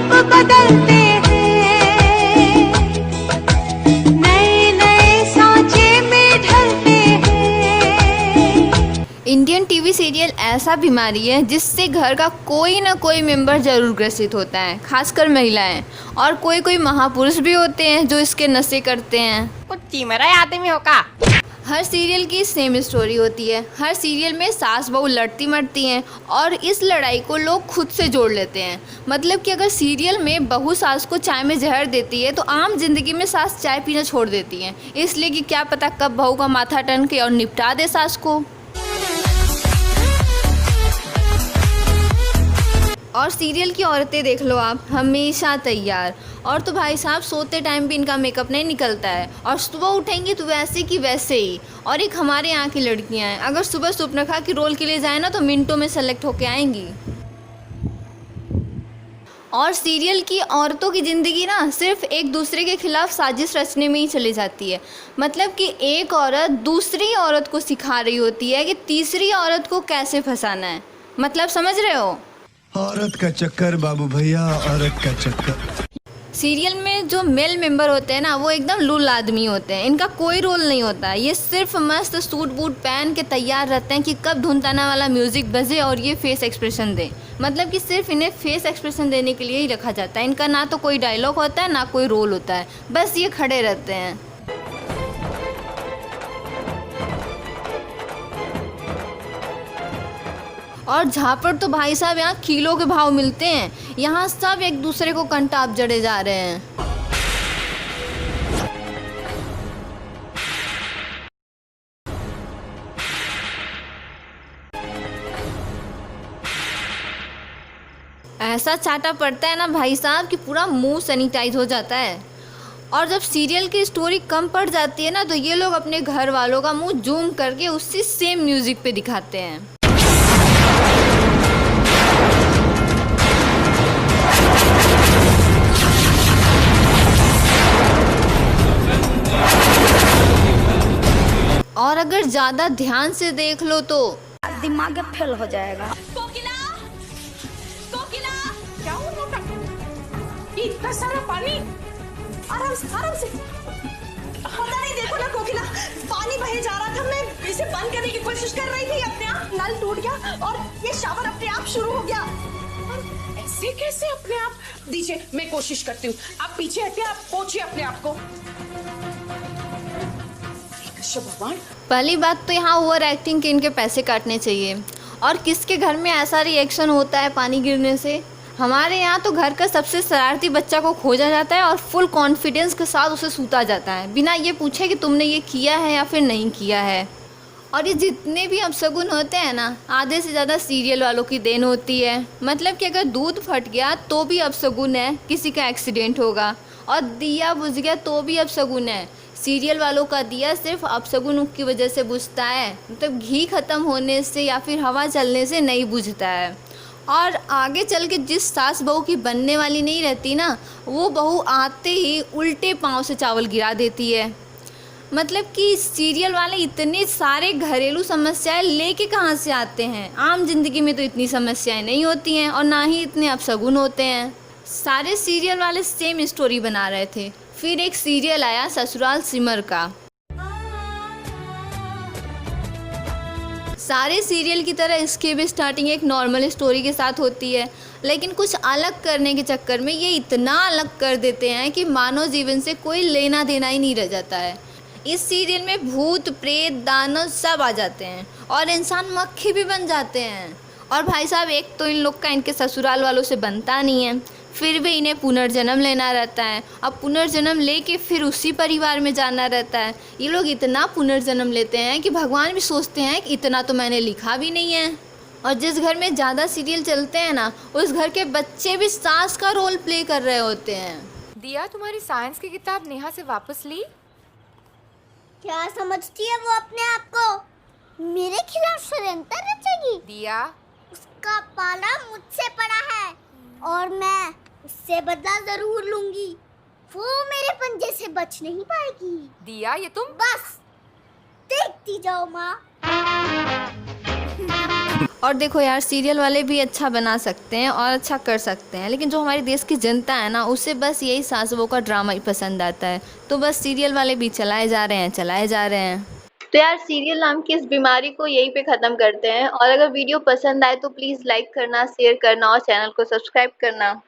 रूप बदलते हैं, नए नए सांचे में ढलते हैं। इंडियन टीवी सीरियल ऐसा बीमारी है जिससे घर का कोई ना कोई मेंबर जरूर ग्रसित होता है, खासकर महिलाएं। और कोई कोई महापुरुष भी होते हैं जो इसके नशे करते हैं। कुछ चिमरा आदमी होगा। हर सीरियल की सेम स्टोरी होती है। हर सीरियल में सास बहू लड़ती मरती हैं और इस लड़ाई को लोग खुद से जोड़ लेते हैं। मतलब कि अगर सीरियल में बहू सास को चाय में जहर देती है तो आम जिंदगी में सास चाय पीना छोड़ देती हैं, इसलिए कि क्या पता कब बहू का माथा टन के और निपटा दे सास को। और सीरियल की औरतें देख लो आप, हमेशा तैयार। और तो भाई साहब सोते टाइम भी इनका मेकअप नहीं निकलता है और सुबह उठेंगी तो वैसे की वैसे ही। और एक हमारे यहाँ की लड़कियाँ हैं, अगर सुबह सुपनखा की रोल के लिए जाए ना तो मिनटों में सेलेक्ट होके आएंगी। और सीरियल की औरतों की ज़िंदगी ना सिर्फ एक दूसरे के खिलाफ साजिश रचने में ही चली जाती है। मतलब कि एक औरत दूसरी औरत को सिखा रही होती है कि तीसरी औरत को कैसे फंसाना है। मतलब समझ रहे हो? औरत का चक्कर बाबू भैया, औरत का चक्कर। सीरियल में जो मेल मेंबर होते हैं ना वो एकदम लूल आदमी होते हैं, इनका कोई रोल नहीं होता। ये सिर्फ मस्त सूट बूट पहन के तैयार रहते हैं कि कब धुनताना वाला म्यूज़िक बजे और ये फेस एक्सप्रेशन दे। मतलब कि सिर्फ इन्हें फेस एक्सप्रेशन देने के लिए ही रखा जाता है। इनका ना तो कोई डायलॉग होता है ना कोई रोल होता है, बस ये खड़े रहते हैं। और झापड़ तो भाई साहब यहाँ किलो के भाव मिलते हैं। यहाँ सब एक दूसरे को कंटाप जड़े जा रहे हैं। ऐसा चाटा पड़ता है ना भाई साहब कि पूरा मुंह सैनिटाइज हो जाता है। और जब सीरियल की स्टोरी कम पड़ जाती है ना तो ये लोग अपने घर वालों का मुंह जूम करके उसी सेम म्यूजिक पे दिखाते हैं। और अगर ज़्यादा ध्यान से देख लो तो दिमाग फेल हो जाएगा। कोकिला, कोकिला, क्या हुआ? ये इतना सारा पानी, आराम से, आराम से। पता नहीं, देखो ना कोकिला, पानी बहे जा रहा था, मैं इसे बंद करने की कोशिश कर रही थी, अपने आप नल टूट गया और ये शावर अपने आप शुरू हो गया। ऐसे कैसे अपने आप? दीजिए, मैं कोशिश करती हूँ। आप पीछे हटिए, आप पोंछिए अपने आप को। भगवान, पहली बात तो यहाँ ओवर एक्टिंग के इनके पैसे काटने चाहिए। और किसके घर में ऐसा रिएक्शन होता है पानी गिरने से? हमारे यहाँ तो घर का सबसे शरारती बच्चा को खोजा जाता है और फुल कॉन्फिडेंस के साथ उसे सूता जाता है, बिना ये पूछे कि तुमने ये किया है या फिर नहीं किया है। और ये जितने भी अपशगुन होते हैं ना, आधे से ज़्यादा सीरियल वालों की देन होती है। मतलब कि अगर दूध फट गया तो भी अपशगुन है, किसी का एक्सीडेंट होगा। और दिया बुझ गया तो भी अपशगुन है। सीरियल वालों का दिया सिर्फ अपशगुन की वजह से बुझता है, मतलब घी ख़त्म होने से या फिर हवा चलने से नहीं बुझता है। और आगे चल के जिस सास बहू की बनने वाली नहीं रहती ना, वो बहू आते ही उल्टे पाँव से चावल गिरा देती है। मतलब कि सीरियल वाले इतने सारे घरेलू समस्याएं लेके कहाँ से आते हैं? आम जिंदगी में तो इतनी समस्याएं नहीं होती हैं और ना ही इतने अपशगुन होते हैं। सारे सीरियल वाले सेम स्टोरी बना रहे थे। फिर एक सीरियल आया ससुराल सिमर का। सारे सीरियल की तरह इसकी भी स्टार्टिंग एक नॉर्मल स्टोरी के साथ होती है, लेकिन कुछ अलग करने के चक्कर में ये इतना अलग कर देते हैं कि मानव जीवन से कोई लेना देना ही नहीं रह जाता है। इस सीरियल में भूत प्रेत दानव सब आ जाते हैं और इंसान मक्खी भी बन जाते हैं। और भाई साहब, एक तो इन लोग का इनके ससुराल वालों से बनता नहीं है, फिर भी इन्हें पुनर्जन्म लेना रहता है। अब पुनर्जन्म लेके फिर उसी परिवार में जाना रहता है। ये लोग इतना पुनर्जन्म लेते हैं कि भगवान भी सोचते हैं कि इतना तो मैंने लिखा भी नहीं है। और जिस घर में ज़्यादा सीरियल चलते हैं ना, उस घर के बच्चे भी सास का रोल प्ले कर रहे होते हैं। दिया, तुम्हारी साइंस की किताब नेहा से वापस ली? क्या समझती है वो अपने आप को? मेरे खिलाफ षड्यंत्र रचेगी? दिया, उसका पाला मुझसे पड़ा है और मैं उससे बदला जरूर लूंगी। वो मेरे पंजे से बच नहीं पाएगी। दिया, ये तुम बस देखती जाओ माँ। और देखो यार, सीरियल वाले भी अच्छा बना सकते हैं और अच्छा कर सकते हैं, लेकिन जो हमारे देश की जनता है ना, उसे बस यही सास बहू का ड्रामा ही पसंद आता है। तो बस सीरियल वाले भी चलाए जा रहे हैं। तो यार, सीरियल नाम की इस बीमारी को यहीं पे ख़त्म करते हैं। और अगर वीडियो पसंद आए तो प्लीज़ लाइक करना, शेयर करना और चैनल को सब्सक्राइब करना।